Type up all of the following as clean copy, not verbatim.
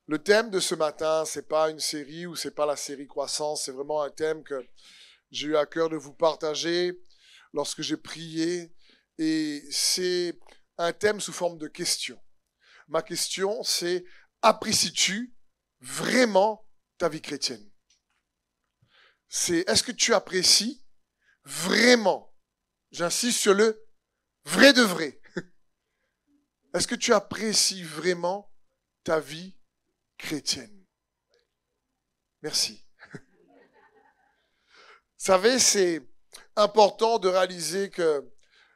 Le thème de ce matin, c'est pas une série ou c'est pas la série Croissance, c'est vraiment un thème que j'ai eu à cœur de vous partager lorsque j'ai prié, et c'est un thème sous forme de question. Ma question, c'est: apprécies-tu vraiment ta vie chrétienne? C'est: est-ce que tu apprécies vraiment, j'insiste sur le vrai de vrai, est-ce que tu apprécies vraiment ta vie chrétienne? Merci. Vous savez, c'est important de réaliser que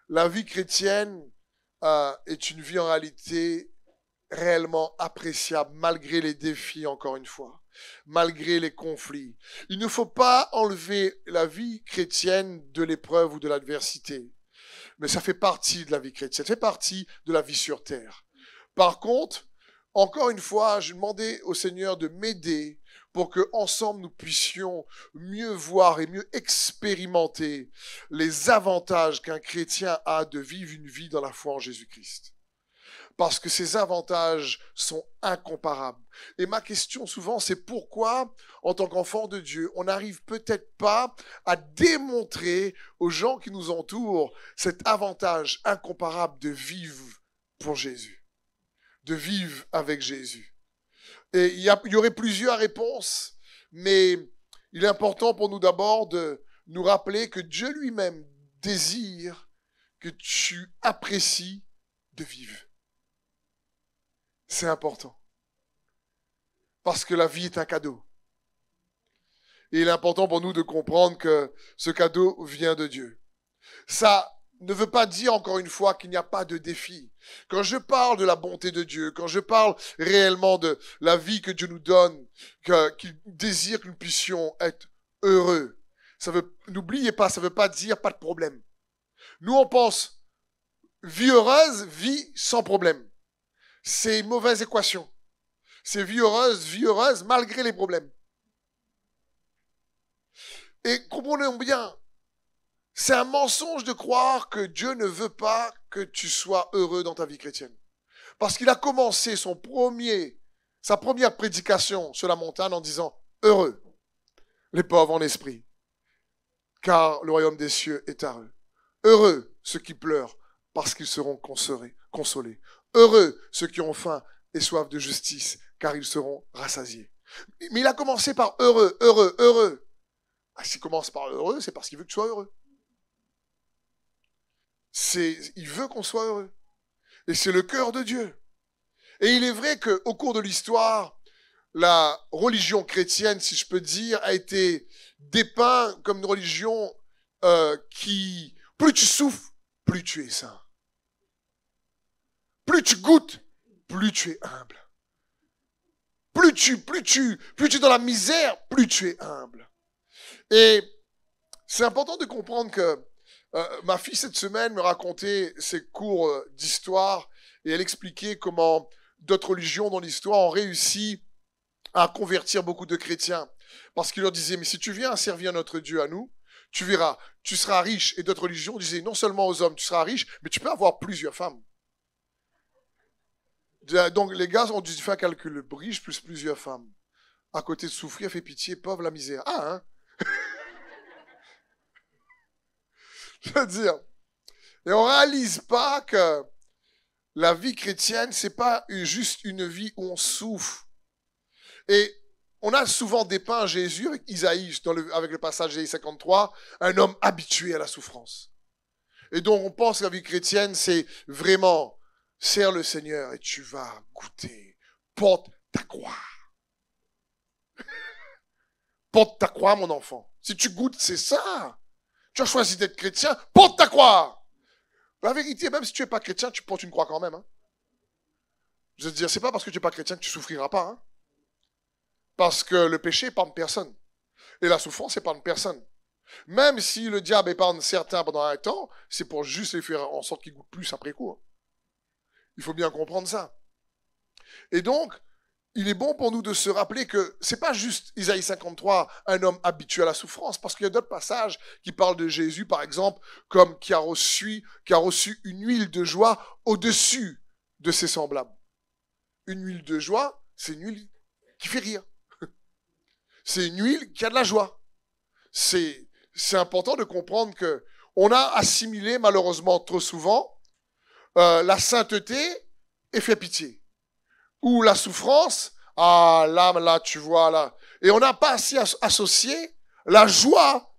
la vie chrétienne est une vie en réalité réellement appréciable, malgré les défis, encore une fois, malgré les conflits. Il ne faut pas enlever la vie chrétienne de l'épreuve ou de l'adversité, mais ça fait partie de la vie chrétienne, ça fait partie de la vie sur terre. Par contre, encore une fois, je demandais au Seigneur de m'aider pour que ensemble nous puissions mieux voir et mieux expérimenter les avantages qu'un chrétien a de vivre une vie dans la foi en Jésus-Christ. Parce que ces avantages sont incomparables. Et ma question souvent, c'est pourquoi, en tant qu'enfant de Dieu, on n'arrive peut-être pas à démontrer aux gens qui nous entourent cet avantage incomparable de vivre pour Jésus, de vivre avec Jésus. Et il y aurait plusieurs réponses, mais il est important pour nous d'abord de nous rappeler que Dieu lui-même désire que tu apprécies de vivre. C'est important. Parce que la vie est un cadeau. Et il est important pour nous de comprendre que ce cadeau vient de Dieu. Ça ne veut pas dire, encore une fois, qu'il n'y a pas de défi. Quand je parle de la bonté de Dieu, quand je parle réellement de la vie que Dieu nous donne, qu'il désire que nous puissions être heureux, n'oubliez pas, ça ne veut pas dire pas de problème. Nous, on pense vie heureuse, vie sans problème. C'est une mauvaise équation. C'est vie heureuse malgré les problèmes. Et comprenons bien, c'est un mensonge de croire que Dieu ne veut pas que tu sois heureux dans ta vie chrétienne. Parce qu'il a commencé sa première prédication sur la montagne en disant: heureux les pauvres en esprit, car le royaume des cieux est à eux. Heureux ceux qui pleurent, parce qu'ils seront consolés. Heureux ceux qui ont faim et soif de justice, car ils seront rassasiés. Mais il a commencé par heureux, heureux, heureux. S'il commence par heureux, c'est parce qu'il veut que tu sois heureux. Il veut qu'on soit heureux. Et c'est le cœur de Dieu. Et il est vrai qu'au cours de l'histoire, la religion chrétienne, si je peux dire, a été dépeinte comme une religion qui, plus tu souffres, plus tu es saint. Plus tu goûtes, plus tu es humble. Plus tu es dans la misère, plus tu es humble. Et c'est important de comprendre que ma fille, cette semaine, me racontait ses cours d'histoire et elle expliquait comment d'autres religions dans l'histoire ont réussi à convertir beaucoup de chrétiens. Parce qu'ils leur disaient: mais si tu viens servir notre Dieu à nous, tu verras, tu seras riche. Et d'autres religions disaient non seulement aux hommes, tu seras riche, mais tu peux avoir plusieurs femmes. Donc les gars ont dû faire un calcul: riche plus plusieurs femmes. À côté de souffrir, fait pitié, pauvre la misère. Ah, hein? Je veux dire, et on réalise pas que la vie chrétienne, c'est pas juste une vie où on souffre. Et on a souvent dépeint Jésus avec Isaïe, avec le passage d'Isaïe 53, un homme habitué à la souffrance. Et donc on pense que la vie chrétienne, c'est vraiment: sers le Seigneur et tu vas goûter. Porte ta croix. Porte ta croix, mon enfant. Si tu goûtes, c'est ça. Tu as choisi d'être chrétien, porte ta croix. La vérité, même si tu n'es pas chrétien, tu portes une croix quand même. Hein. Je veux dire, c'est pas parce que tu n'es pas chrétien que tu souffriras pas. Hein. Parce que le péché épargne personne. Et la souffrance épargne personne. Même si le diable épargne certains pendant un temps, c'est pour juste les faire en sorte qu'ils goûtent plus après coup. Hein. Il faut bien comprendre ça. Et donc, il est bon pour nous de se rappeler que c'est pas juste Isaïe 53, un homme habitué à la souffrance, parce qu'il y a d'autres passages qui parlent de Jésus, par exemple, comme qui a reçu une huile de joie au-dessus de ses semblables. Une huile de joie, c'est une huile qui fait rire. C'est une huile qui a de la joie. C'est important de comprendre que on a assimilé malheureusement trop souvent la sainteté et fait pitié. Ou la souffrance, ah là tu vois là. Et on n'a pas assez associé la joie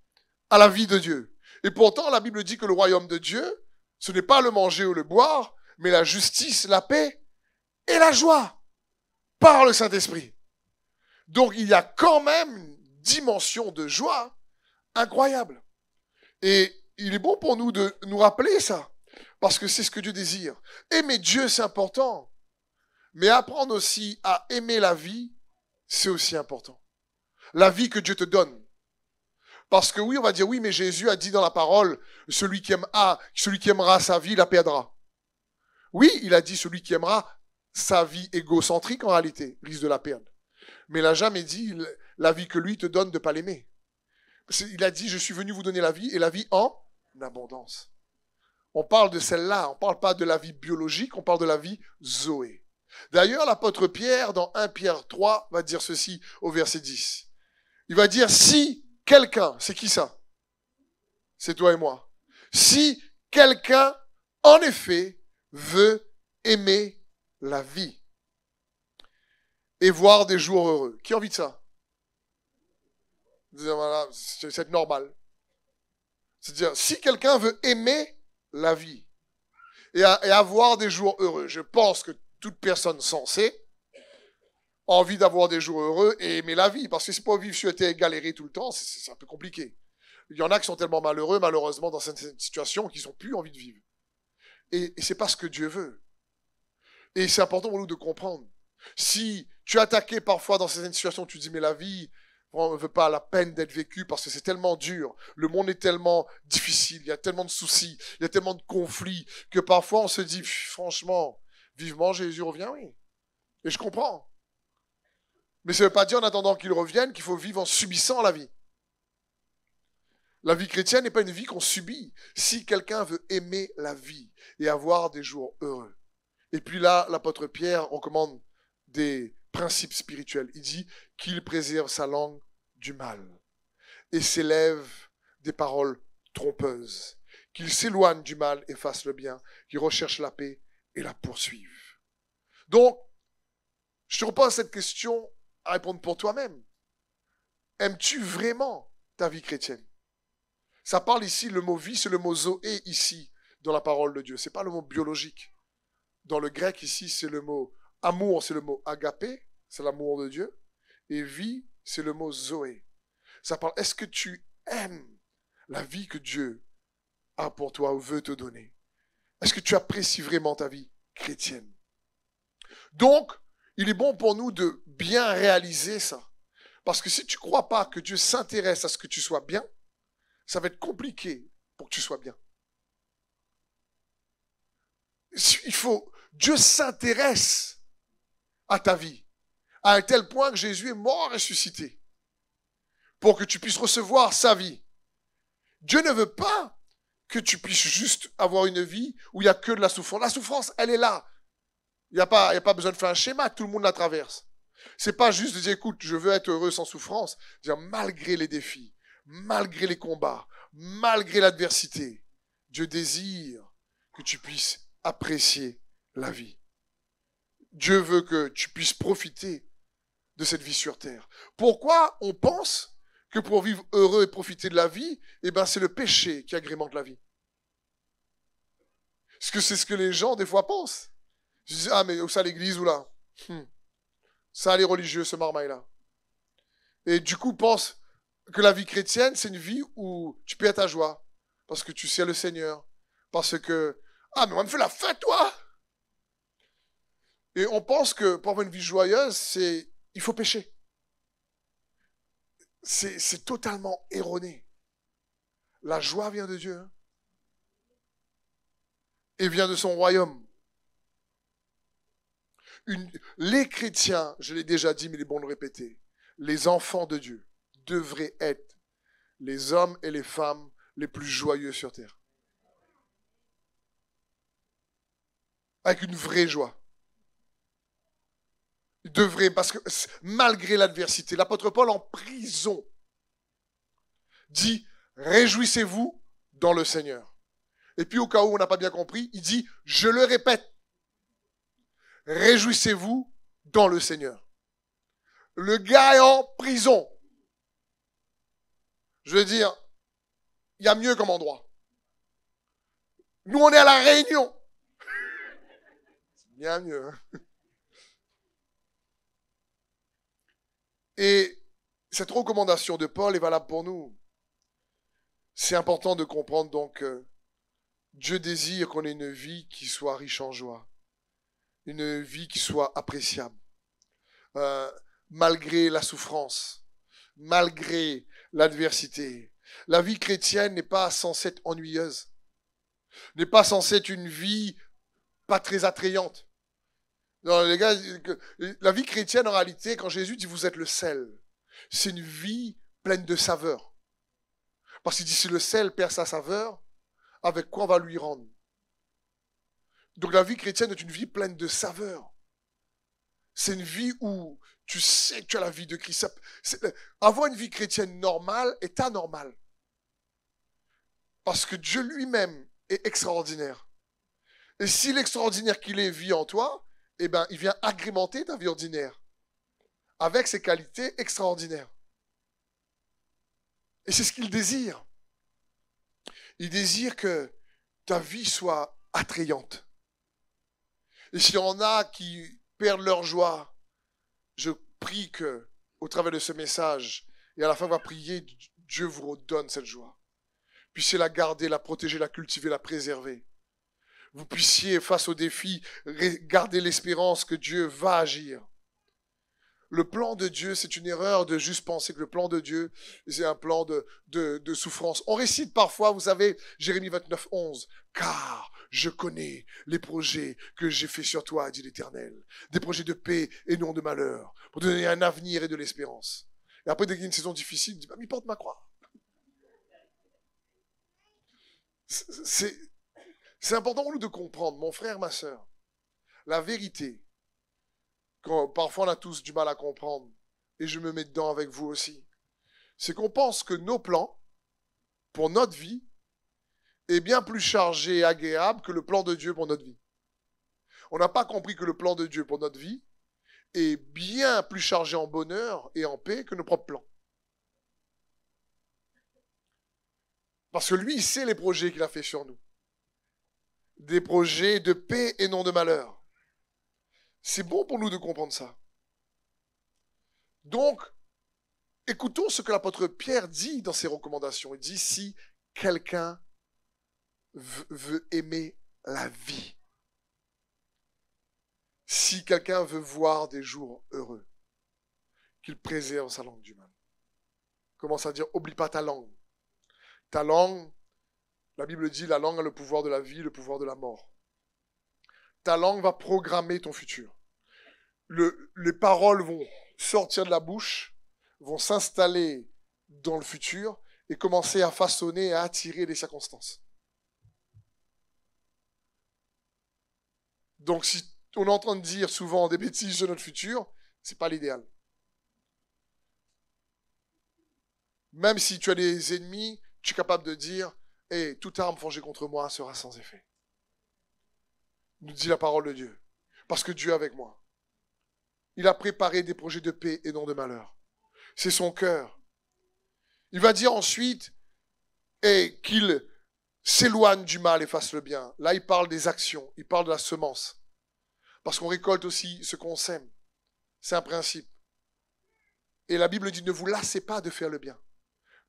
à la vie de Dieu. Et pourtant la Bible dit que le royaume de Dieu, ce n'est pas le manger ou le boire, mais la justice, la paix et la joie par le Saint-Esprit. Donc il y a quand même une dimension de joie incroyable. Et il est bon pour nous de nous rappeler ça, parce que c'est ce que Dieu désire. Aimer Dieu, c'est important. Mais apprendre aussi à aimer la vie, c'est aussi important. La vie que Dieu te donne. Parce que oui, on va dire, oui, mais Jésus a dit dans la parole, celui qui aimera sa vie la perdra. Oui, il a dit, celui qui aimera sa vie égocentrique, en réalité, risque de la perdre. Mais il n'a jamais dit la vie que lui te donne de ne pas l'aimer. Il a dit, je suis venu vous donner la vie et la vie en abondance. On parle de celle-là, on ne parle pas de la vie biologique, on parle de la vie Zoé. D'ailleurs, l'apôtre Pierre, dans 1 Pierre 3, va dire ceci au verset 10. Il va dire, si quelqu'un, c'est qui ça? C'est toi et moi. Si quelqu'un, en effet, veut aimer la vie et voir des jours heureux. Qui a envie de ça? Voilà, c'est normal. C'est-à-dire, si quelqu'un veut aimer la vie et avoir des jours heureux, je pense que toute personne sensée a envie d'avoir des jours heureux et aimer la vie. Parce que c'est pas vivre sur terre et galérer tout le temps, c'est un peu compliqué. Il y en a qui sont tellement malheureux, malheureusement, dans cette situation, qu'ils n'ont plus envie de vivre. Et c'est pas ce que Dieu veut. Et c'est important pour nous de comprendre. Si tu es attaqué parfois dans certaines situations, tu dis, mais la vie ne veut pas la peine d'être vécue parce que c'est tellement dur. Le monde est tellement difficile, il y a tellement de soucis, il y a tellement de conflits, que parfois on se dit, franchement, vivement Jésus revient, oui. Et je comprends. Mais ça ne veut pas dire en attendant qu'il revienne qu'il faut vivre en subissant la vie. La vie chrétienne n'est pas une vie qu'on subit. Si quelqu'un veut aimer la vie et avoir des jours heureux. Et puis là, l'apôtre Pierre recommande des principes spirituels. Il dit qu'il préserve sa langue du mal et s'élève des paroles trompeuses. Qu'il s'éloigne du mal et fasse le bien. Qu'il recherche la paix et la poursuive. Donc, je te repose cette question à répondre pour toi-même. Aimes-tu vraiment ta vie chrétienne? Ça parle ici, le mot vie, c'est le mot zoé ici, dans la parole de Dieu. Ce n'est pas le mot biologique. Dans le grec ici, c'est le mot amour, c'est le mot agapé, c'est l'amour de Dieu. Et vie, c'est le mot zoé. Ça parle, est-ce que tu aimes la vie que Dieu a pour toi ou veut te donner? Est-ce que tu apprécies vraiment ta vie chrétienne? Donc, il est bon pour nous de bien réaliser ça. Parce que si tu ne crois pas que Dieu s'intéresse à ce que tu sois bien, ça va être compliqué pour que tu sois bien. Dieu s'intéresse à ta vie, à un tel point que Jésus est mort et ressuscité, pour que tu puisses recevoir sa vie. Dieu ne veut pas que tu puisses juste avoir une vie où il n'y a que de la souffrance. La souffrance, elle est là. Il n'y a pas besoin de faire un schéma, tout le monde la traverse. C'est pas juste de dire, écoute, je veux être heureux sans souffrance. Dire, malgré les défis, malgré les combats, malgré l'adversité, Dieu désire que tu puisses apprécier la vie. Dieu veut que tu puisses profiter de cette vie sur terre. Pourquoi on pense que pour vivre heureux et profiter de la vie, c'est le péché qui agrémente la vie? Parce que c'est ce que les gens, des fois, pensent. Je dis, ah, mais où ça l'église ou là? Ça, les religieux, ce marmaille-là. Et du coup, pense que la vie chrétienne, c'est une vie où tu peux être à joie. Parce que tu sais le Seigneur. Parce que, ah, mais on me fait la fête, toi! Et on pense que pour avoir une vie joyeuse, il faut pécher. C'est totalement erroné. La joie vient de Dieu. Hein, et vient de son royaume. Les chrétiens, je l'ai déjà dit, mais il est bon de le répéter, les enfants de Dieu devraient être les hommes et les femmes les plus joyeux sur terre. Avec une vraie joie. devrait, parce que malgré l'adversité, l'apôtre Paul en prison dit, réjouissez-vous dans le Seigneur. Et puis au cas où on n'a pas bien compris, il dit, je le répète, réjouissez-vous dans le Seigneur. Le gars est en prison. Je veux dire, il y a mieux comme endroit. Nous, on est à La Réunion. C'est bien mieux. Hein? Et cette recommandation de Paul est valable pour nous. C'est important de comprendre donc que Dieu désire qu'on ait une vie qui soit riche en joie, une vie qui soit appréciable, malgré la souffrance, malgré l'adversité. La vie chrétienne n'est pas censée être ennuyeuse, n'est pas censée être une vie pas très attrayante. Non, les gars, la vie chrétienne, en réalité, quand Jésus dit vous êtes le sel, c'est une vie pleine de saveur. Parce qu'il dit si le sel perd sa saveur, avec quoi on va lui rendre? Donc la vie chrétienne est une vie pleine de saveur. C'est une vie où tu sais que tu as la vie de Christ. Avoir une vie chrétienne normale est anormal. Parce que Dieu lui-même est extraordinaire. Et si l'extraordinaire qu'il est vit en toi, eh ben, il vient agrémenter ta vie ordinaire avec ses qualités extraordinaires. Et c'est ce qu'il désire. Il désire que ta vie soit attrayante. Et s'il y en a qui perdent leur joie, je prie que, au travers de ce message, et à la fin on va prier, Dieu vous redonne cette joie. Puissiez la garder, la protéger, la cultiver, la préserver. Vous puissiez, face aux défis, garder l'espérance que Dieu va agir. Le plan de Dieu, c'est une erreur de juste penser que le plan de Dieu, c'est un plan de souffrance. On récite parfois, vous savez, Jérémie 29, 11, « Car je connais les projets que j'ai faits sur toi, dit l'Éternel, des projets de paix et non de malheur, pour te donner un avenir et de l'espérance. » Et après, dès qu'il y a une saison difficile, il dit, « Mais porte ma croix. » C'est important pour nous de comprendre, mon frère, ma sœur, la vérité, quand parfois on a tous du mal à comprendre, et je me mets dedans avec vous aussi, c'est qu'on pense que nos plans, pour notre vie, est bien plus chargé et agréable que le plan de Dieu pour notre vie. On n'a pas compris que le plan de Dieu pour notre vie est bien plus chargé en bonheur et en paix que nos propres plans. Parce que lui, il sait les projets qu'il a fait sur nous. Des projets de paix et non de malheur. C'est bon pour nous de comprendre ça. Donc, écoutons ce que l'apôtre Pierre dit dans ses recommandations. Il dit, si quelqu'un veut aimer la vie, si quelqu'un veut voir des jours heureux, qu'il préserve sa langue du mal. Commence à dire, oublie pas ta langue. Ta langue, la Bible dit, la langue a le pouvoir de la vie, le pouvoir de la mort. Ta langue va programmer ton futur. Les paroles vont sortir de la bouche, vont s'installer dans le futur et commencer à façonner et à attirer les circonstances. Donc si on est en train de dire souvent des bêtises sur notre futur, c'est pas l'idéal. Même si tu as des ennemis, tu es capable de dire « Hey, toute arme forgée contre moi sera sans effet. » Nous dit la parole de Dieu. Parce que Dieu est avec moi. Il a préparé des projets de paix et non de malheur. C'est son cœur. Il va dire ensuite qu'il s'éloigne du mal et fasse le bien. Là, il parle des actions. Il parle de la semence. Parce qu'on récolte aussi ce qu'on sème. C'est un principe. Et la Bible dit, ne vous lassez pas de faire le bien.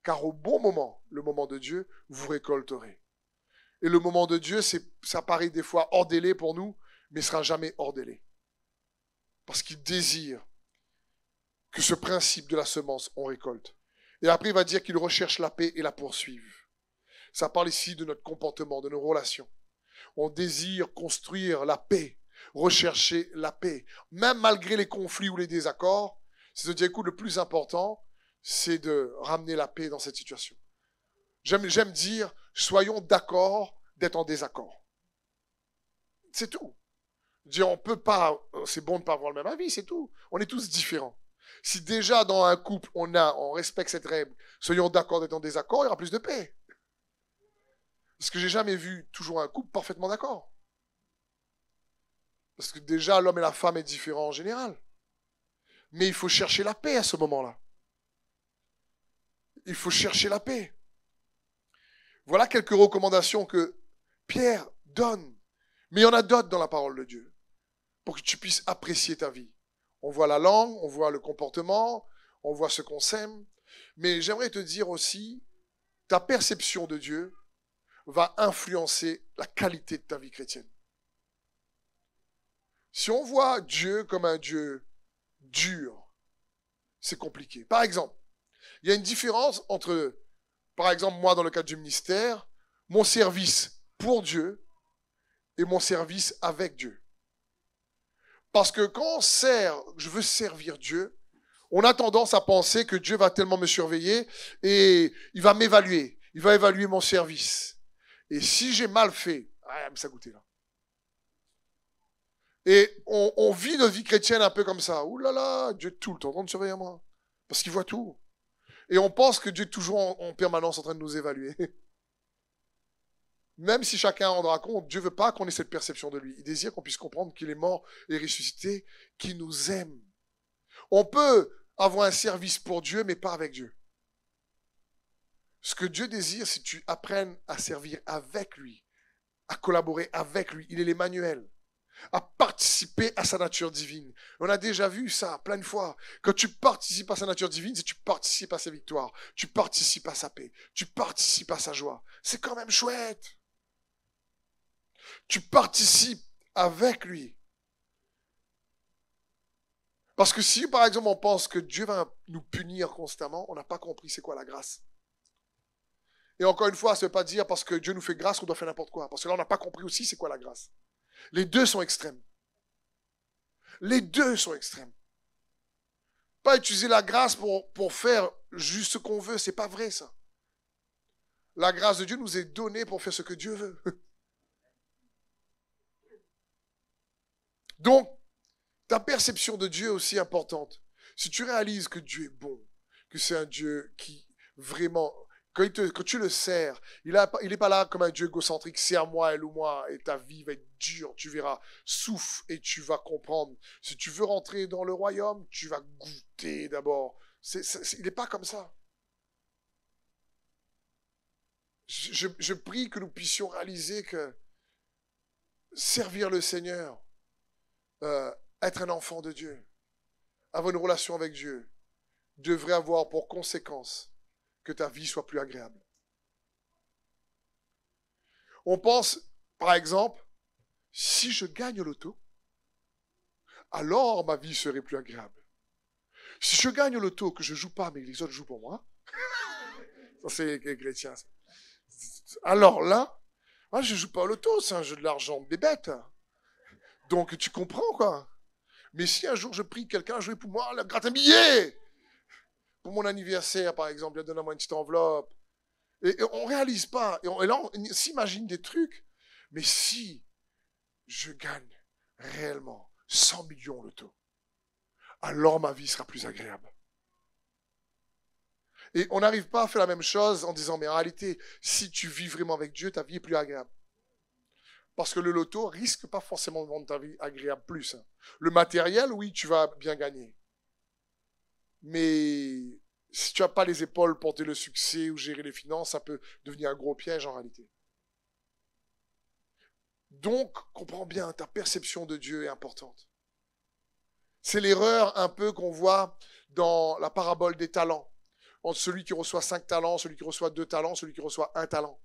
Car au bon moment, le moment de Dieu, vous récolterez. Et le moment de Dieu, ça paraît des fois hors délai pour nous, mais ne sera jamais hors délai. Parce qu'il désire que ce principe de la semence, on récolte. Et après, il va dire qu'il recherche la paix et la poursuive. Ça parle ici de notre comportement, de nos relations. On désire construire la paix, rechercher la paix. Même malgré les conflits ou les désaccords, c'est de dire, écoute, le plus important, c'est de ramener la paix dans cette situation. J'aime dire, soyons d'accord d'être en désaccord. C'est tout. Dire, on peut pas, c'est bon de ne pas avoir le même avis, c'est tout. On est tous différents. Si déjà dans un couple, on respecte cette règle, soyons d'accord d'être en désaccord, il y aura plus de paix. Parce que j'ai jamais vu toujours un couple parfaitement d'accord. Parce que déjà, l'homme et la femme est différent en général. Mais il faut chercher la paix à ce moment-là. Il faut chercher la paix. Voilà quelques recommandations que Pierre donne. Mais il y en a d'autres dans la parole de Dieu. Pour que tu puisses apprécier ta vie. On voit la langue, on voit le comportement, on voit ce qu'on sème. Mais j'aimerais te dire aussi, ta perception de Dieu va influencer la qualité de ta vie chrétienne. Si on voit Dieu comme un Dieu dur, c'est compliqué. Par exemple, il y a une différence entre, par exemple, moi dans le cadre du ministère, mon service pour Dieu et mon service avec Dieu. Parce que quand on sert, je veux servir Dieu, on a tendance à penser que Dieu va tellement me surveiller et il va m'évaluer. Il va évaluer mon service. Et si j'ai mal fait, ça goûter là. Et on vit notre vie chrétienne un peu comme ça. Ouh là là, Dieu est tout le temps en train de surveiller moi. Parce qu'il voit tout. Et on pense que Dieu est toujours en permanence en train de nous évaluer. Même si chacun en rendra compte, Dieu ne veut pas qu'on ait cette perception de lui. Il désire qu'on puisse comprendre qu'il est mort et ressuscité, qu'il nous aime. On peut avoir un service pour Dieu, mais pas avec Dieu. Ce que Dieu désire, c'est que tu apprennes à servir avec lui, à collaborer avec lui. Il est l'Emmanuel. À participer à sa nature divine. On a déjà vu ça plein de fois. Quand tu participes à sa nature divine, c'est que tu participes à sa victoire. Tu participes à sa paix. Tu participes à sa joie. C'est quand même chouette. Tu participes avec lui. Parce que si, par exemple, on pense que Dieu va nous punir constamment, on n'a pas compris c'est quoi la grâce. Et encore une fois, ça ne veut pas dire parce que Dieu nous fait grâce qu'on doit faire n'importe quoi. Parce que là, on n'a pas compris aussi c'est quoi la grâce. Les deux sont extrêmes. Les deux sont extrêmes. Pas utiliser la grâce pour faire juste ce qu'on veut, c'est pas vrai ça. La grâce de Dieu nous est donnée pour faire ce que Dieu veut. Donc, ta perception de Dieu est aussi importante. Si tu réalises que Dieu est bon, que c'est un Dieu qui vraiment, quand tu le sers, il n'est pas là comme un Dieu égocentrique, sers-moi, éloue-moi, et ta vie va être dure, tu verras, souffle et tu vas comprendre. Si tu veux rentrer dans le royaume, tu vas goûter d'abord. Il n'est pas comme ça. Je prie que nous puissions réaliser que servir le Seigneur, être un enfant de Dieu, avoir une relation avec Dieu, devrait avoir pour conséquence que ta vie soit plus agréable. On pense, par exemple, si je gagne au loto, alors ma vie serait plus agréable. Si je gagne au loto, que je ne joue pas, mais les autres jouent pour moi, ça c'est les chrétiens. Alors là, moi je ne joue pas au loto, c'est un jeu de l'argent des bêtes. Donc tu comprends quoi. Mais si un jour je prie quelqu'un à jouer pour moi, le gratte un billet pour mon anniversaire, par exemple, il donne-moi une petite enveloppe. Et on ne réalise pas. Et là, on s'imagine des trucs. Mais si je gagne réellement 100 millions au loto, alors ma vie sera plus agréable. Et on n'arrive pas à faire la même chose en disant, mais en réalité, si tu vis vraiment avec Dieu, ta vie est plus agréable. Parce que le loto risque pas forcément de rendre ta vie agréable plus. Le matériel, oui, tu vas bien gagner. Mais si tu n'as pas les épaules pour porter le succès ou gérer les finances, ça peut devenir un gros piège en réalité. Donc, comprends bien, ta perception de Dieu est importante. C'est l'erreur un peu qu'on voit dans la parabole des talents. Entre celui qui reçoit 5 talents, celui qui reçoit 2 talents, celui qui reçoit 1 talent.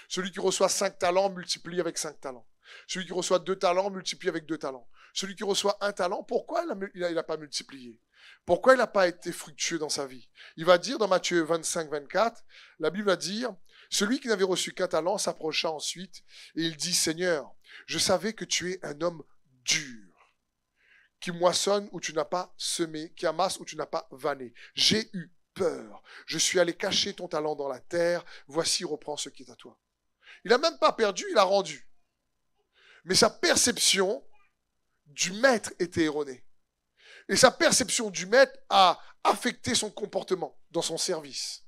Celui qui reçoit 5 talents multiplie avec 5 talents. Celui qui reçoit 2 talents multiplie avec 2 talents. Celui qui reçoit 1 talent, pourquoi il n'a pas multiplié? Pourquoi il n'a pas été fructueux dans sa vie? Il va dire dans Matthieu 25, 24, la Bible va dire, celui qui n'avait reçu qu'un talent s'approcha ensuite et il dit, Seigneur, je savais que tu es un homme dur, qui moissonne où tu n'as pas semé, qui amasse où tu n'as pas vanné. J'ai eu peur. Je suis allé cacher ton talent dans la terre. Voici, reprends ce qui est à toi. Il n'a même pas perdu, il a rendu. Mais sa perception du maître était erronée. Et sa perception du maître a affecté son comportement dans son service.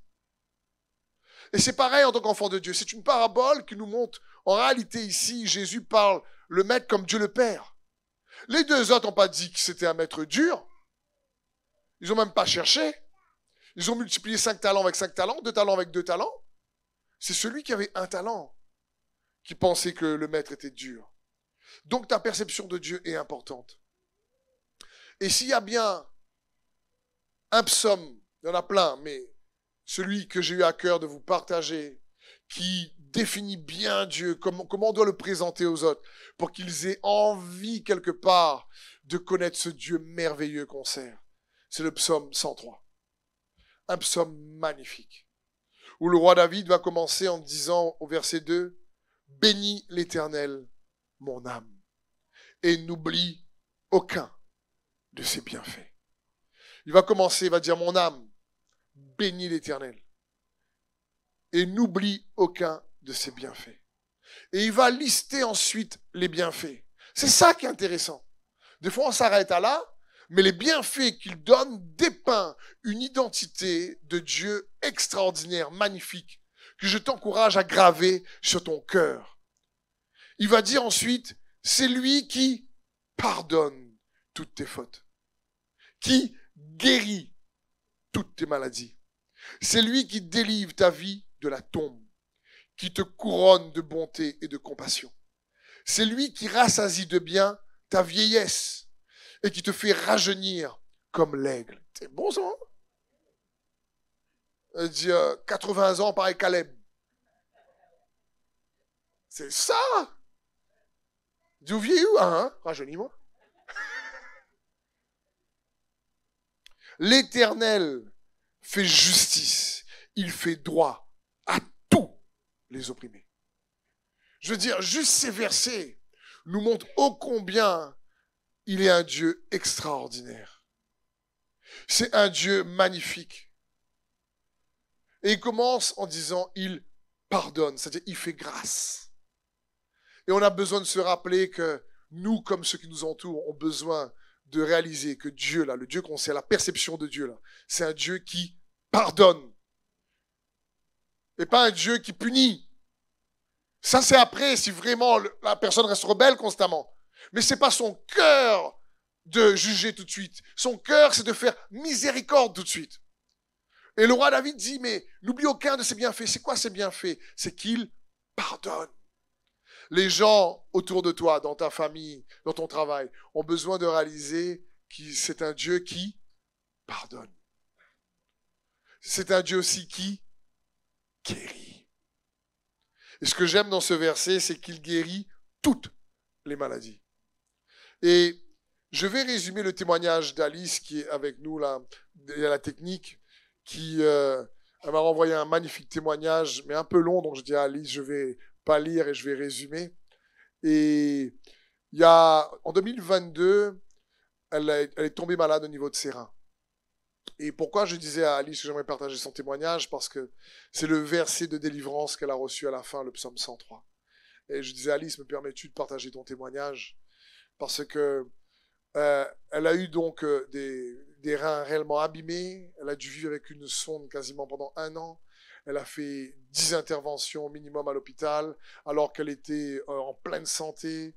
Et c'est pareil en tant qu'enfant de Dieu. C'est une parabole qui nous montre, en réalité ici, Jésus parle le maître comme Dieu le Père. Les deux autres n'ont pas dit que c'était un maître dur. Ils n'ont même pas cherché. Ils ont multiplié 5 talents avec 5 talents, 2 talents avec 2 talents. C'est celui qui avait un talent qui pensait que le maître était dur. Donc ta perception de Dieu est importante. Et s'il y a bien un psaume, il y en a plein, mais celui que j'ai eu à cœur de vous partager, qui définit bien Dieu, comment on doit le présenter aux autres, pour qu'ils aient envie quelque part de connaître ce Dieu merveilleux qu'on sert. C'est le psaume 103. Un psaume magnifique, où le roi David va commencer en disant au verset 2, « Bénis l'Éternel, mon âme, et n'oublie aucun de ses bienfaits. » Il va commencer, il va dire, « Mon âme, bénis l'Éternel, et n'oublie aucun de ses bienfaits. » Et il va lister ensuite les bienfaits. C'est ça qui est intéressant. Des fois, on s'arrête à là, mais les bienfaits qu'il donne dépeint une identité de Dieu extraordinaire, magnifique, que je t'encourage à graver sur ton cœur. Il va dire ensuite, c'est lui qui pardonne toutes tes fautes, qui guérit toutes tes maladies. C'est lui qui délivre ta vie de la tombe, qui te couronne de bonté et de compassion. C'est lui qui rassasie de bien ta vieillesse et qui te fait rajeunir comme l'aigle. C'est bon ça, hein? Elle dit 80 ans pareil Caleb. C'est ça. Du vieux, hein? Rajeunis-moi. L'Éternel fait justice. Il fait droit à tous les opprimés. Je veux dire, juste ces versets nous montrent ô combien il est un Dieu extraordinaire. C'est un Dieu magnifique. Et il commence en disant, il pardonne, c'est-à-dire il fait grâce. Et on a besoin de se rappeler que nous, comme ceux qui nous entourent, ont besoin de réaliser que Dieu, là, le Dieu qu'on sait, la perception de Dieu, là, c'est un Dieu qui pardonne. Et pas un Dieu qui punit. Ça, c'est après, si vraiment la personne reste rebelle constamment. Mais c'est pas son cœur de juger tout de suite. Son cœur, c'est de faire miséricorde tout de suite. Et le roi David dit, mais n'oublie aucun de ses bienfaits. C'est quoi ses bienfaits? C'est qu'il pardonne. Les gens autour de toi, dans ta famille, dans ton travail, ont besoin de réaliser que c'est un Dieu qui pardonne. C'est un Dieu aussi qui guérit. Et ce que j'aime dans ce verset, c'est qu'il guérit toutes les maladies. Et je vais résumer le témoignage d'Alice qui est avec nous là, à la technique, qui elle m'a renvoyé un magnifique témoignage, mais un peu long, donc je dis à Alice, je vais pas lire et je vais résumer. Et en 2022, elle est tombée malade au niveau de ses reins. Et pourquoi je disais à Alice que j'aimerais partager son témoignage? Parce que c'est le verset de délivrance qu'elle a reçu à la fin, le psaume 103. Et je disais, Alice, me permets-tu de partager ton témoignage? Parce que elle a eu donc des reins réellement abîmés. Elle a dû vivre avec une sonde quasiment pendant 1 an. Elle a fait 10 interventions au minimum à l'hôpital, alors qu'elle était en pleine santé.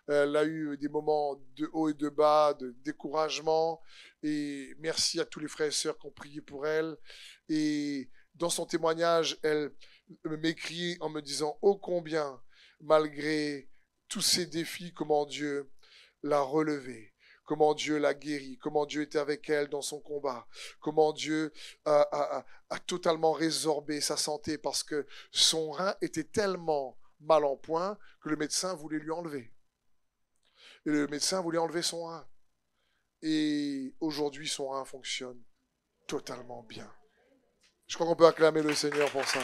Elle a eu des moments de haut et de bas, de découragement. Et merci à tous les frères et sœurs qui ont prié pour elle. Et dans son témoignage, elle m'écrit en me disant « Ô combien, malgré tous ces défis, comment Dieu l'a relevée. » Comment Dieu l'a guérie, comment Dieu était avec elle dans son combat, comment Dieu a totalement résorbé sa santé parce que son rein était tellement mal en point que le médecin voulait lui enlever. Et le médecin voulait enlever son rein. Et aujourd'hui, son rein fonctionne totalement bien. Je crois qu'on peut acclamer le Seigneur pour ça.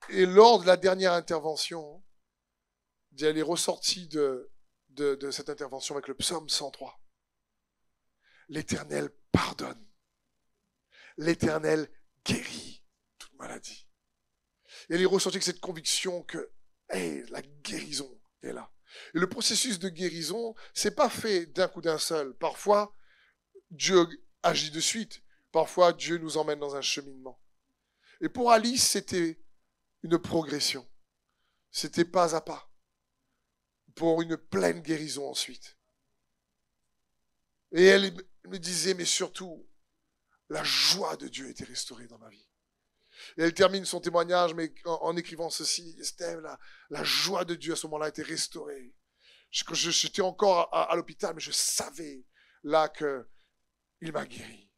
Et lors de la dernière intervention, elle est ressortie de cette intervention avec le psaume 103. L'Éternel pardonne. L'Éternel guérit toute maladie. Et elle est ressortie avec cette conviction que, hey, la guérison est là. Et le processus de guérison, c'est pas fait d'un coup d'un seul. Parfois, Dieu agit de suite. Parfois, Dieu nous emmène dans un cheminement. Et pour Alice, c'était une progression. C'était pas à pas. Pour une pleine guérison ensuite. Et elle me disait, mais surtout, la joie de Dieu était restaurée dans ma vie. Et elle termine son témoignage mais en écrivant ceci, Steve, la joie de Dieu à ce moment-là était restaurée. J'étais encore à l'hôpital, mais je savais là qu'il m'a guéri.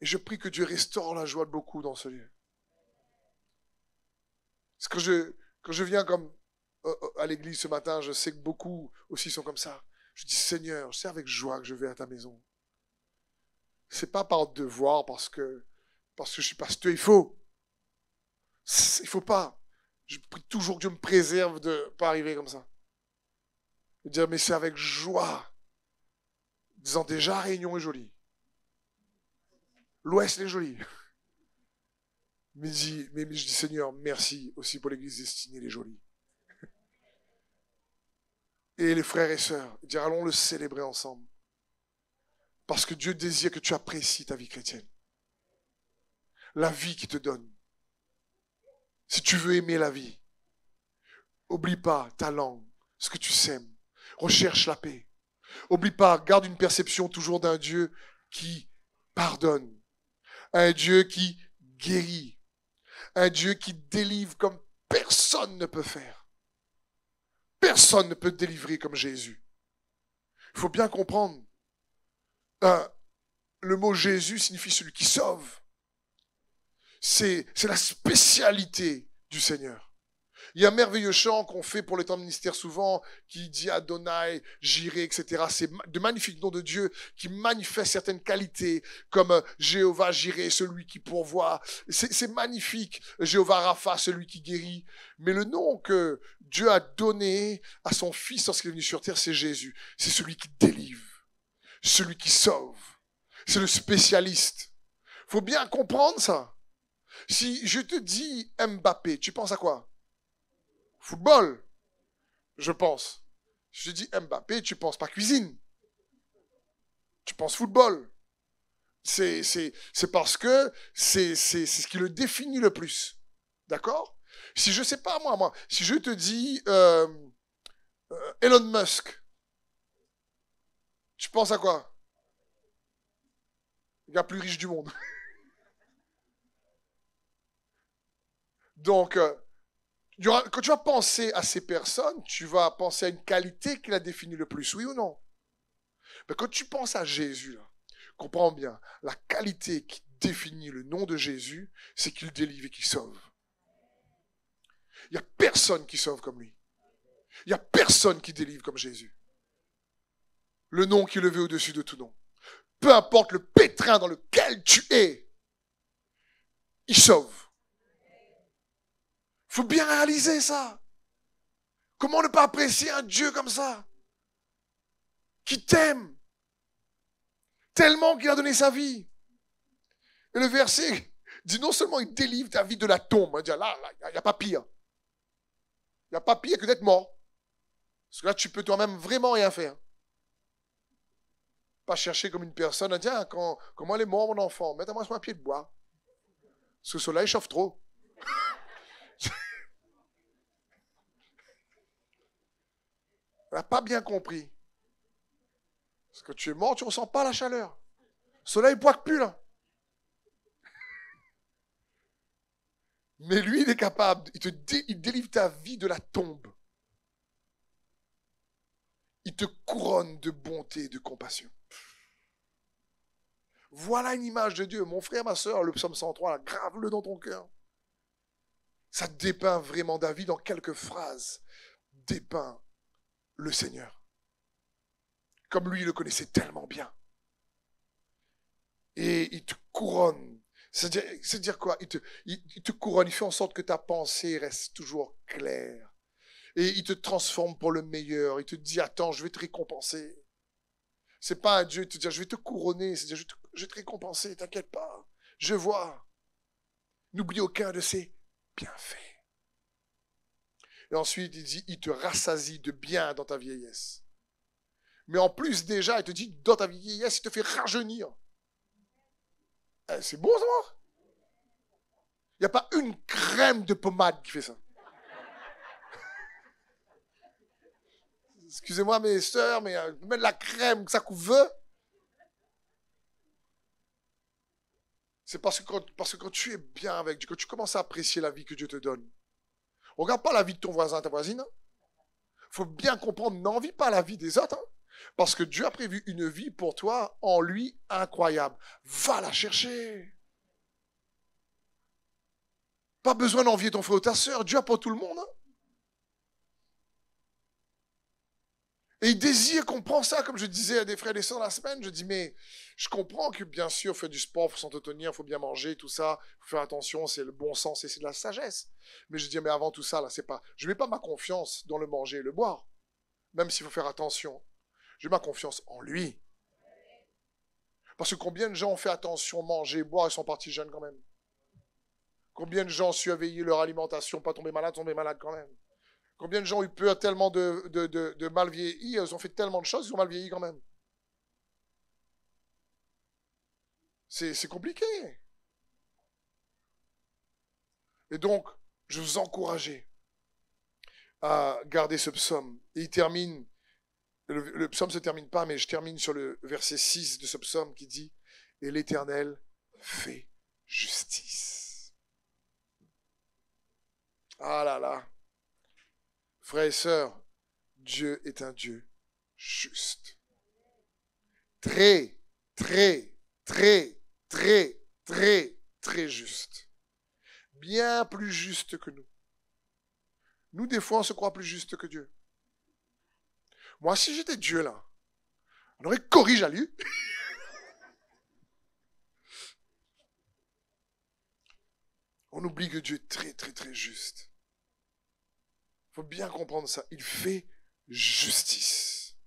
Et je prie que Dieu restaure la joie de beaucoup dans ce lieu. Parce que quand je viens comme à l'église ce matin, je sais que beaucoup aussi sont comme ça. Je dis, Seigneur, c'est avec joie que je vais à ta maison. C'est pas par devoir, parce que je suis pasteur, il faut pas. Je prie toujours que Dieu me préserve de ne pas arriver comme ça. De dire, mais c'est avec joie. Disant déjà, Réunion est jolie. L'Ouest est joli. Mais je dis, Seigneur, merci aussi pour l'église destinée, elle est jolie. Et les frères et sœurs, dire, allons le célébrer ensemble. Parce que Dieu désire que tu apprécies ta vie chrétienne. La vie qu'il te donne. Si tu veux aimer la vie, oublie pas ta langue, ce que tu sèmes. Recherche la paix. Oublie pas, garde une perception toujours d'un Dieu qui pardonne. Un Dieu qui guérit. Un Dieu qui délivre comme personne ne peut faire. Personne ne peut te délivrer comme Jésus. Il faut bien comprendre. Le mot Jésus signifie celui qui sauve. C'est la spécialité du Seigneur. Il y a un merveilleux chant qu'on fait pour les temps de ministère souvent, qui dit Adonai, Jireh, etc. C'est de magnifiques noms de Dieu qui manifestent certaines qualités, comme Jéhovah Jireh, celui qui pourvoit. C'est magnifique. Jéhovah Rapha, celui qui guérit. Mais le nom que Dieu a donné à son Fils lorsqu'il est venu sur terre, c'est Jésus. C'est celui qui délivre, celui qui sauve. C'est le spécialiste. Il faut bien comprendre ça. Si je te dis Mbappé, tu penses à quoi? Football, je pense. Si je dis Mbappé, tu penses pas cuisine. Tu penses football. C'est parce que c'est ce qui le définit le plus. D'accord? Si je sais pas, moi, si je te dis Elon Musk, tu penses à quoi? Le gars plus riche du monde. Donc, quand tu vas penser à ces personnes, tu vas penser à une qualité qui la définit le plus, oui ou non? Mais quand tu penses à Jésus, là, comprends bien, la qualité qui définit le nom de Jésus, c'est qu'il délivre et qu'il sauve. Il n'y a personne qui sauve comme lui. Il n'y a personne qui délivre comme Jésus. Le nom qui est levé au-dessus de tout nom. Peu importe le pétrin dans lequel tu es, il sauve. Il faut bien réaliser ça. Comment ne pas apprécier un Dieu comme ça? Qui t'aime tellement qu'il a donné sa vie. Et le verset dit non seulement il délivre ta vie de la tombe, il dit là, il n'y a pas pire. Il n'y a pas pire que d'être mort. Parce que là, tu peux toi-même vraiment rien faire. Pas chercher comme une personne, tiens, comment elle est mort mon enfant? Mettez-moi sur un pied de bois. Parce que le soleil chauffe trop. Elle n'a pas bien compris. Parce que tu es mort, tu ne ressens pas la chaleur. Le soleil ne pointe plus là. Mais lui, il est capable, il délivre ta vie de la tombe. Il te couronne de bonté et de compassion. Voilà une image de Dieu. Mon frère, ma soeur, le psaume 103, là, grave-le dans ton cœur. Ça dépeint vraiment David en quelques phrases. Dépeint le Seigneur. Comme lui, il le connaissait tellement bien. Et il te couronne. C'est-à-dire quoi? Il te couronne, il fait en sorte que ta pensée reste toujours claire. Et il te transforme pour le meilleur. Il te dit, attends, je vais te récompenser. C'est pas un Dieu te dire, je vais te couronner. C'est-à-dire, je vais te récompenser, t'inquiète pas. Je vois. N'oublie aucun de ces bienfaits. Et ensuite, il dit, il te rassasie de bien dans ta vieillesse. Mais en plus, déjà, il te dit, dans ta vieillesse, il te fait rajeunir. C'est bon, ça. Il n'y a pas une crème de pommade qui fait ça. Excusez-moi mes sœurs, mais mettre la crème que ça veut. C'est parce que quand tu es bien avec Dieu, quand tu commences à apprécier la vie que Dieu te donne. Regarde pas la vie de ton voisin, ta voisine. Il faut bien comprendre, n'envie pas la vie des autres. Parce que Dieu a prévu une vie pour toi, en lui, incroyable. Va la chercher. Pas besoin d'envier ton frère ou ta sœur. Dieu a pour tout le monde. Et il désire qu'on prend ça, comme je disais à des frères et des sœurs la semaine. Je dis, mais je comprends que bien sûr, faire du sport, il faut s'entretenir, il faut bien manger, tout ça. Il faut faire attention, c'est le bon sens et c'est de la sagesse. Mais je dis, mais avant tout ça, là, c'est pas. Je ne mets pas ma confiance dans le manger et le boire. Même s'il faut faire attention. Je mets ma confiance en lui. Parce que combien de gens ont fait attention, manger, boire et sont partis jeunes quand même. Combien de gens ont su veiller leur alimentation, pas tomber malade quand même. Combien de gens ont eu peur tellement de mal vieillir, ils ont fait tellement de choses, ils ont mal vieilli quand même. C'est compliqué. Et donc, je vous encourage à garder ce psaume. Et il termine, le psaume ne se termine pas, mais je termine sur le verset 6 de ce psaume qui dit « Et l'Éternel fait justice. » Ah là là. Frères et sœurs, Dieu est un Dieu juste. Très, très, très, très, très, très juste. Bien plus juste que nous. Nous, des fois, on se croit plus juste que Dieu. Moi, si j'étais Dieu, là, on aurait corrigé à lui. On oublie que Dieu est très, très, très juste. Il faut bien comprendre ça. Il fait justice.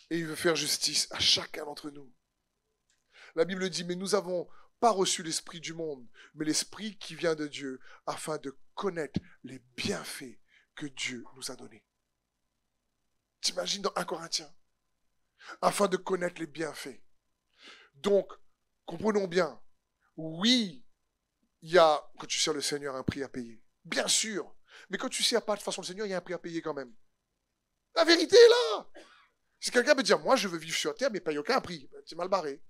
Et il veut faire justice à chacun d'entre nous. La Bible dit, mais nous n'avons pas reçu l'esprit du monde, mais l'esprit qui vient de Dieu, afin de connaître les bienfaits que Dieu nous a donnés. T'imagines dans 1 Corinthiens, afin de connaître les bienfaits. Donc, comprenons bien, oui, il y a, quand tu sers le Seigneur, un prix à payer. Bien sûr. Mais quand tu ne sers pas de façon le Seigneur, il y a un prix à payer quand même. La vérité est là. Si quelqu'un peut dire, moi je veux vivre sur terre, mais paye aucun prix, ben, tu es mal barré.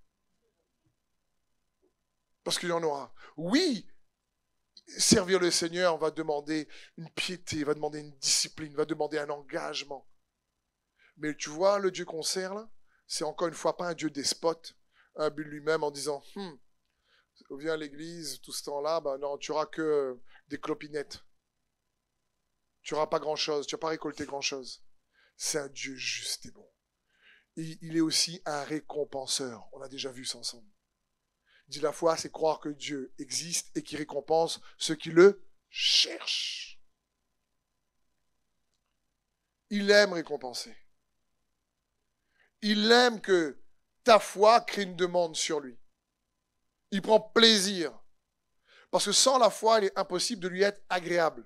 Parce qu'il y en aura. Oui, servir le Seigneur va demander une piété, va demander une discipline, va demander un engagement. Mais tu vois, le Dieu qu'on sert là, c'est encore une fois pas un Dieu despote, un but lui-même en disant, viens à l'église, tout ce temps-là, ben non, tu n'auras que des clopinettes. Tu n'auras pas grand-chose, tu n'as pas récolté grand-chose. C'est un Dieu juste et bon. Et il est aussi un récompenseur. On a déjà vu ça ensemble. Il dit la foi, c'est croire que Dieu existe et qu'il récompense ceux qui le cherchent. Il aime récompenser. Il aime que ta foi crée une demande sur lui. Il prend plaisir. Parce que sans la foi, il est impossible de lui être agréable.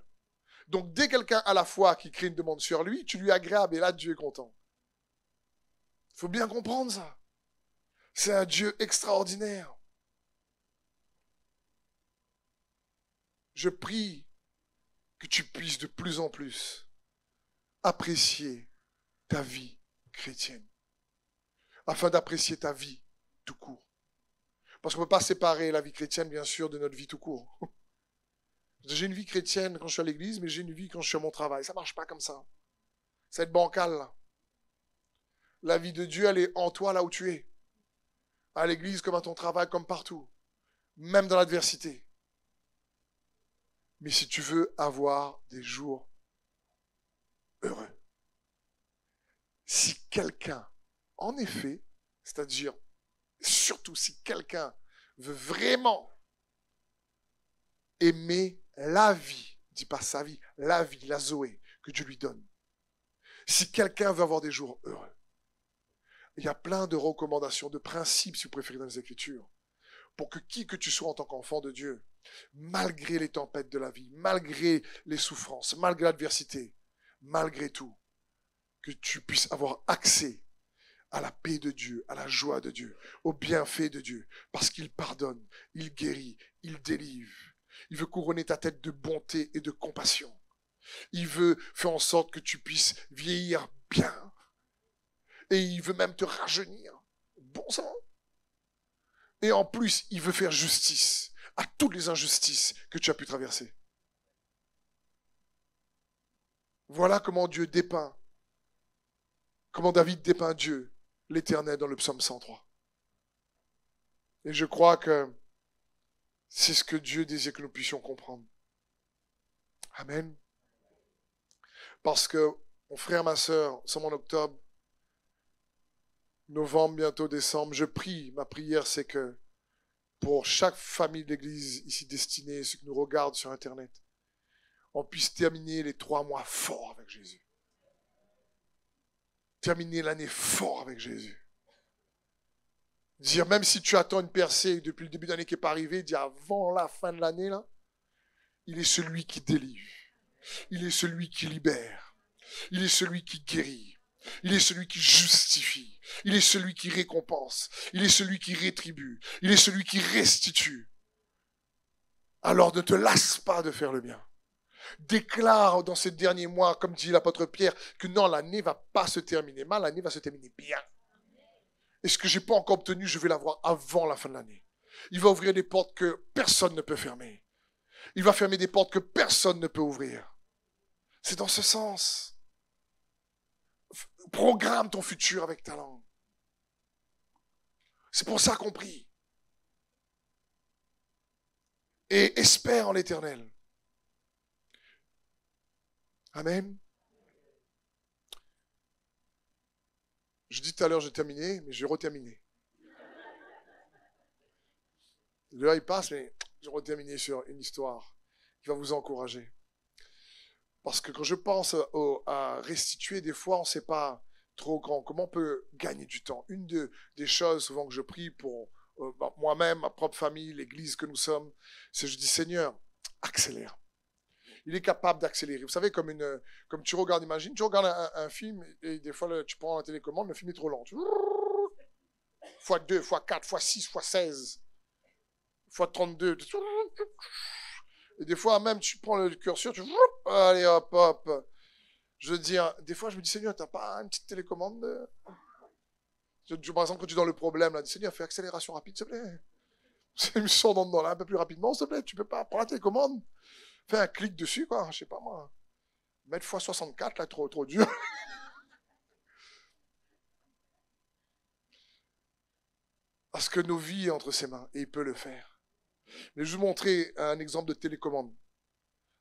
Donc, dès quelqu'un a la foi qui crée une demande sur lui, tu lui es agréable et là, Dieu est content. Il faut bien comprendre ça. C'est un Dieu extraordinaire. Je prie que tu puisses de plus en plus apprécier ta vie chrétienne, afin d'apprécier ta vie tout court. Parce qu'on ne peut pas séparer la vie chrétienne, bien sûr, de notre vie tout court. J'ai une vie chrétienne quand je suis à l'église, mais j'ai une vie quand je suis à mon travail. Ça ne marche pas comme ça. Ça va être bancal, là. La vie de Dieu, elle est en toi, là où tu es. À l'église, comme à ton travail, comme partout. Même dans l'adversité. Mais si tu veux avoir des jours heureux, si quelqu'un, en effet, c'est-à-dire, surtout si quelqu'un veut vraiment aimer la vie, dis pas sa vie, la vie, la Zoé, que Dieu lui donne. Si quelqu'un veut avoir des jours heureux, il y a plein de recommandations, de principes, si vous préférez, dans les Écritures, pour que qui que tu sois en tant qu'enfant de Dieu, malgré les tempêtes de la vie, malgré les souffrances, malgré l'adversité, malgré tout, que tu puisses avoir accès à la paix de Dieu, à la joie de Dieu, au bienfait de Dieu, parce qu'il pardonne, il guérit, il délivre. Il veut couronner ta tête de bonté et de compassion. Il veut faire en sorte que tu puisses vieillir bien. Et il veut même te rajeunir. Bon sang. Et en plus, il veut faire justice à toutes les injustices que tu as pu traverser. Voilà comment Dieu dépeint, comment David dépeint Dieu, l'Éternel, dans le psaume 103. Et je crois que c'est ce que Dieu désire que nous puissions comprendre. Amen. Parce que, mon frère, ma soeur, nous sommes en octobre, novembre, bientôt décembre, je prie, ma prière c'est que pour chaque famille de l'Église ici destinée, ceux qui nous regardent sur Internet, on puisse terminer les 3 mois forts avec Jésus. Terminer l'année fort avec Jésus. Dire, même si tu attends une percée depuis le début de l'année qui n'est pas arrivée, dire avant la fin de l'année, là, il est celui qui délivre. Il est celui qui libère. Il est celui qui guérit. Il est celui qui justifie. Il est celui qui récompense. Il est celui qui rétribue. Il est celui qui restitue. Alors ne te lasse pas de faire le bien. Déclare dans ces derniers mois, comme dit l'apôtre Pierre, que non, l'année ne va pas se terminer mal, l'année va se terminer bien. Et ce que je n'ai pas encore obtenu, je vais l'avoir avant la fin de l'année. Il va ouvrir des portes que personne ne peut fermer. Il va fermer des portes que personne ne peut ouvrir. C'est dans ce sens. Programme ton futur avec ta langue. C'est pour ça qu'on prie. Et espère en l'Éternel. Amen. Je dis tout à l'heure, j'ai terminé, mais j'ai reterminé. L'heure, il passe, mais j'ai reterminé sur une histoire qui va vous encourager. Parce que quand je pense à restituer, des fois, on ne sait pas trop comment on peut gagner du temps. Une des choses souvent que je prie pour moi-même, ma propre famille, l'église que nous sommes, c'est je dis, Seigneur, accélère. Il est capable d'accélérer. Vous savez, comme tu regardes, imagine, tu regardes un film et des fois, tu prends la télécommande, le film est trop lent. Fois 2, fois 4, fois 6, fois 16, fois 32. Et des fois, même, tu prends le curseur, allez, hop, hop. Je veux dire, des fois, je me dis, Seigneur, t'as pas une petite télécommande par exemple, quand tu es dans le problème, là, Seigneur, fais accélération rapide, s'il te plaît. Il me sort dans là un peu plus rapidement, s'il te plaît. Tu peux pas prendre la télécommande. Fais un clic dessus, quoi. Je sais pas, moi. Mettre x 64, là, trop dur. Parce que nos vies sont entre ses mains, et il peut le faire. Mais je vais vous montrer un exemple de télécommande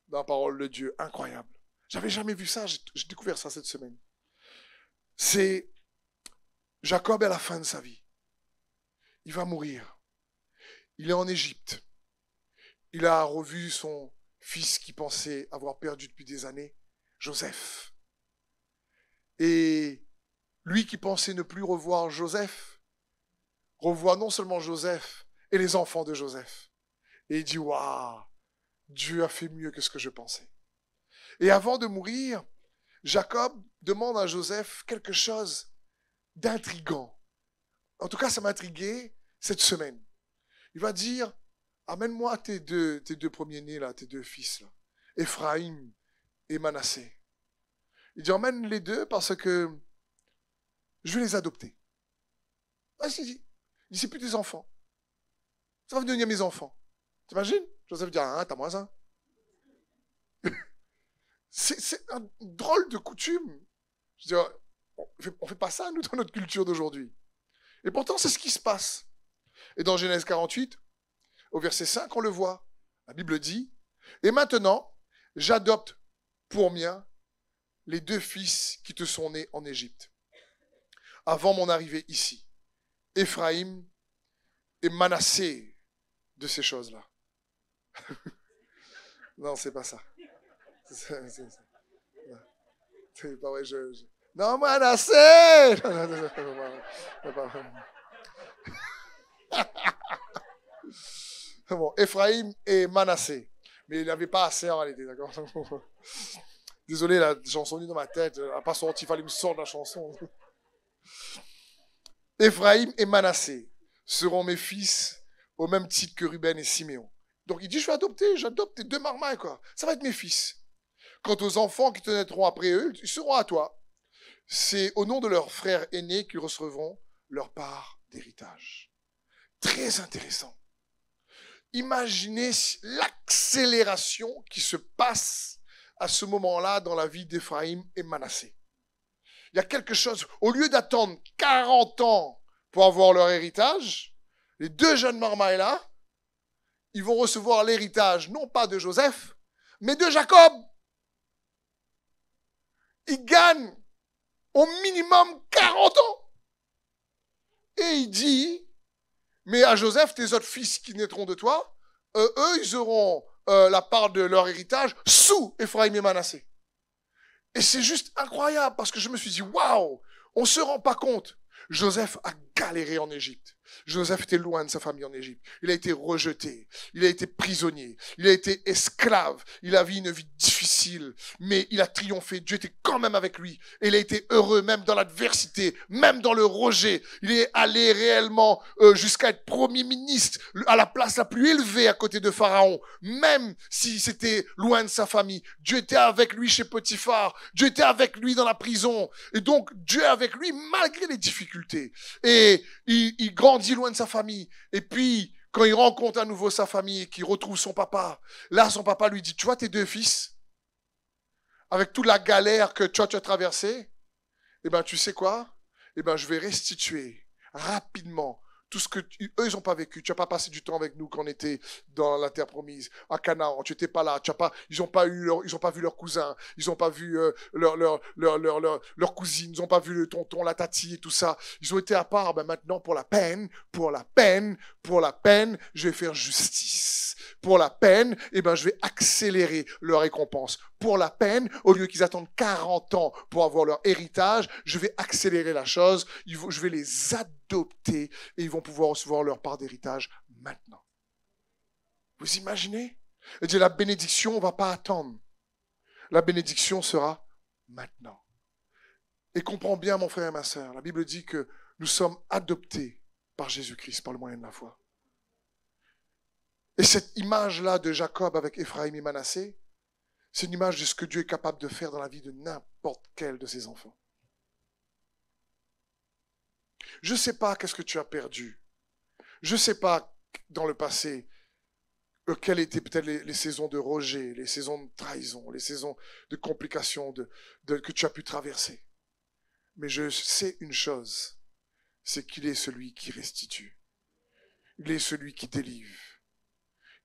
dans la parole de Dieu, incroyable. J'avais jamais vu ça, j'ai découvert ça cette semaine. C'est Jacob à la fin de sa vie. Il va mourir. Il est en Égypte. Il a revu son fils qui pensait avoir perdu depuis des années, Joseph. Et lui qui pensait ne plus revoir Joseph, revoit non seulement Joseph et les enfants de Joseph. Et il dit, waouh, Dieu a fait mieux que ce que je pensais. Et avant de mourir, Jacob demande à Joseph quelque chose d'intriguant. En tout cas, ça m'a intrigué cette semaine. Il va dire, amène-moi tes deux premiers-nés, là, tes 2 fils, là, Ephraïm et Manassé. Il dit, emmène les 2 parce que je vais les adopter. Ah, si. Il dit, c'est plus des enfants. Ça va devenir mes enfants. T'imagines? Joseph dit, ah, t'as moins un. C'est un drôle de coutume. Je veux dire, on fait pas ça, nous, dans notre culture d'aujourd'hui. Et pourtant, c'est ce qui se passe. Et dans Genèse 48, au verset 5, on le voit. La Bible dit, et maintenant, j'adopte pour mien les 2 fils qui te sont nés en Égypte, avant mon arrivée ici, Ephraïm et Manassé, de ces choses-là. Non, c'est pas ça. C'est pas vrai, Non, Manassé. Bon, Ephraim et Manassé. Mais il n'avait pas assez en réalité, d'accord? Désolé, la chanson est dans ma tête. Elle n'a pas sorti, il fallait me sortir la chanson. Ephraim et Manassé seront mes fils au même titre que Ruben et Siméon. Donc il dit, j'adopte tes deux marmailles, quoi. Ça va être mes fils. Quant aux enfants qui te naîtront après eux, ils seront à toi. C'est au nom de leurs frères aînés qu'ils recevront leur part d'héritage. Très intéressant. Imaginez l'accélération qui se passe à ce moment-là dans la vie d'Ephraim et Manassé. Il y a quelque chose, au lieu d'attendre 40 ans pour avoir leur héritage, les deux jeunes marmailles-là, ils vont recevoir l'héritage, non pas de Joseph, mais de Jacob. Ils gagnent au minimum 40 ans. Et il dit, mais à Joseph, tes autres fils qui naîtront de toi, eux, ils auront la part de leur héritage sous Ephraim et Manassé. Et c'est juste incroyable parce que je me suis dit, waouh, on ne se rend pas compte. Joseph a galéré en Égypte. Joseph était loin de sa famille en Égypte. Il a été rejeté. Il a été prisonnier. Il a été esclave. Il a vécu une vie difficile. Mais il a triomphé. Dieu était quand même avec lui. Et il a été heureux même dans l'adversité, même dans le rejet. Il est allé réellement jusqu'à être premier ministre à la place la plus élevée à côté de Pharaon. Même si c'était loin de sa famille. Dieu était avec lui chez Potiphar. Dieu était avec lui dans la prison. Et donc Dieu est avec lui malgré les difficultés. Et il grandit loin de sa famille. Et puis, quand il rencontre à nouveau sa famille et qu'il retrouve son papa, là, son papa lui dit, tu vois tes deux fils, avec toute la galère que tu as traversée, eh ben, tu sais quoi? Eh ben, je vais restituer rapidement tout ce que eux, ils n'ont pas vécu. Tu n'as pas passé du temps avec nous quand on était dans la terre promise, à Canaan. Tu n'étais pas là. Ils n'ont pas vu leur cousin. Ils n'ont pas vu leur cousine. Ils n'ont pas vu le tonton, la tati et tout ça. Ils ont été à part. Ben maintenant, pour la peine, je vais faire justice. Pour la peine, eh ben, je vais accélérer leur récompense. Pour la peine, au lieu qu'ils attendent 40 ans pour avoir leur héritage, je vais accélérer la chose. Je vais les adopter et ils vont pouvoir recevoir leur part d'héritage maintenant. Vous imaginez? Et dire la bénédiction, on ne va pas attendre. La bénédiction sera maintenant. Et comprends bien, mon frère et ma sœur, la Bible dit que nous sommes adoptés par Jésus-Christ, par le moyen de la foi. Et cette image-là de Jacob avec Ephraim et Manassé, c'est une image de ce que Dieu est capable de faire dans la vie de n'importe quel de ses enfants. Je ne sais pas qu'est-ce que tu as perdu. Je ne sais pas dans le passé quelles étaient peut-être les saisons de rejet, les saisons de trahison, les saisons de complications que tu as pu traverser. Mais je sais une chose, c'est qu'il est celui qui restitue. Il est celui qui délivre.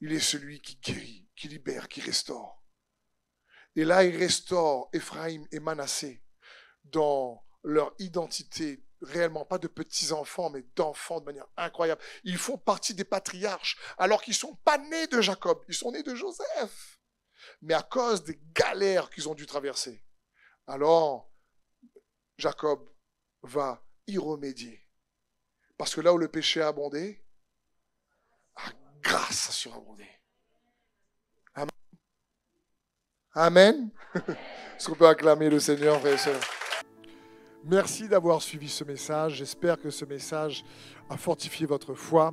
Il est celui qui guérit, qui libère, qui restaure. Et là, il restaure Ephraim et Manassé dans leur identité, réellement pas de petits-enfants, mais d'enfants de manière incroyable. Ils font partie des patriarches, alors qu'ils ne sont pas nés de Jacob, ils sont nés de Joseph. Mais à cause des galères qu'ils ont dû traverser, alors Jacob va y remédier. Parce que là où le péché a abondé, la grâce a surabondé. Amen. Amen. Est-ce qu'on peut acclamer le Seigneur, frères et sœurs? Merci d'avoir suivi ce message. J'espère que ce message a fortifié votre foi.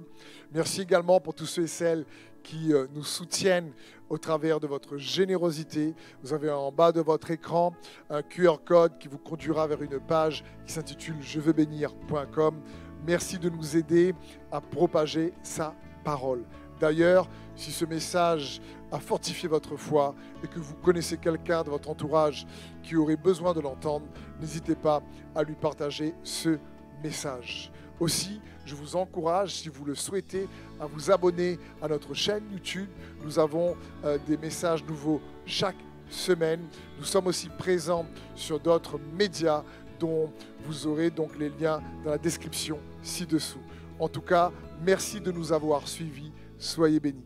Merci également pour tous ceux et celles qui nous soutiennent au travers de votre générosité. Vous avez en bas de votre écran un QR code qui vous conduira vers une page qui s'intitule jeveuxbénir.com. Merci de nous aider à propager sa parole. D'ailleurs, si ce message a fortifié votre foi et que vous connaissez quelqu'un de votre entourage qui aurait besoin de l'entendre, n'hésitez pas à lui partager ce message. Aussi, je vous encourage, si vous le souhaitez, à vous abonner à notre chaîne YouTube. Nous avons des messages nouveaux chaque semaine. Nous sommes aussi présents sur d'autres médias dont vous aurez donc les liens dans la description ci-dessous. En tout cas, merci de nous avoir suivis. Soyez bénis.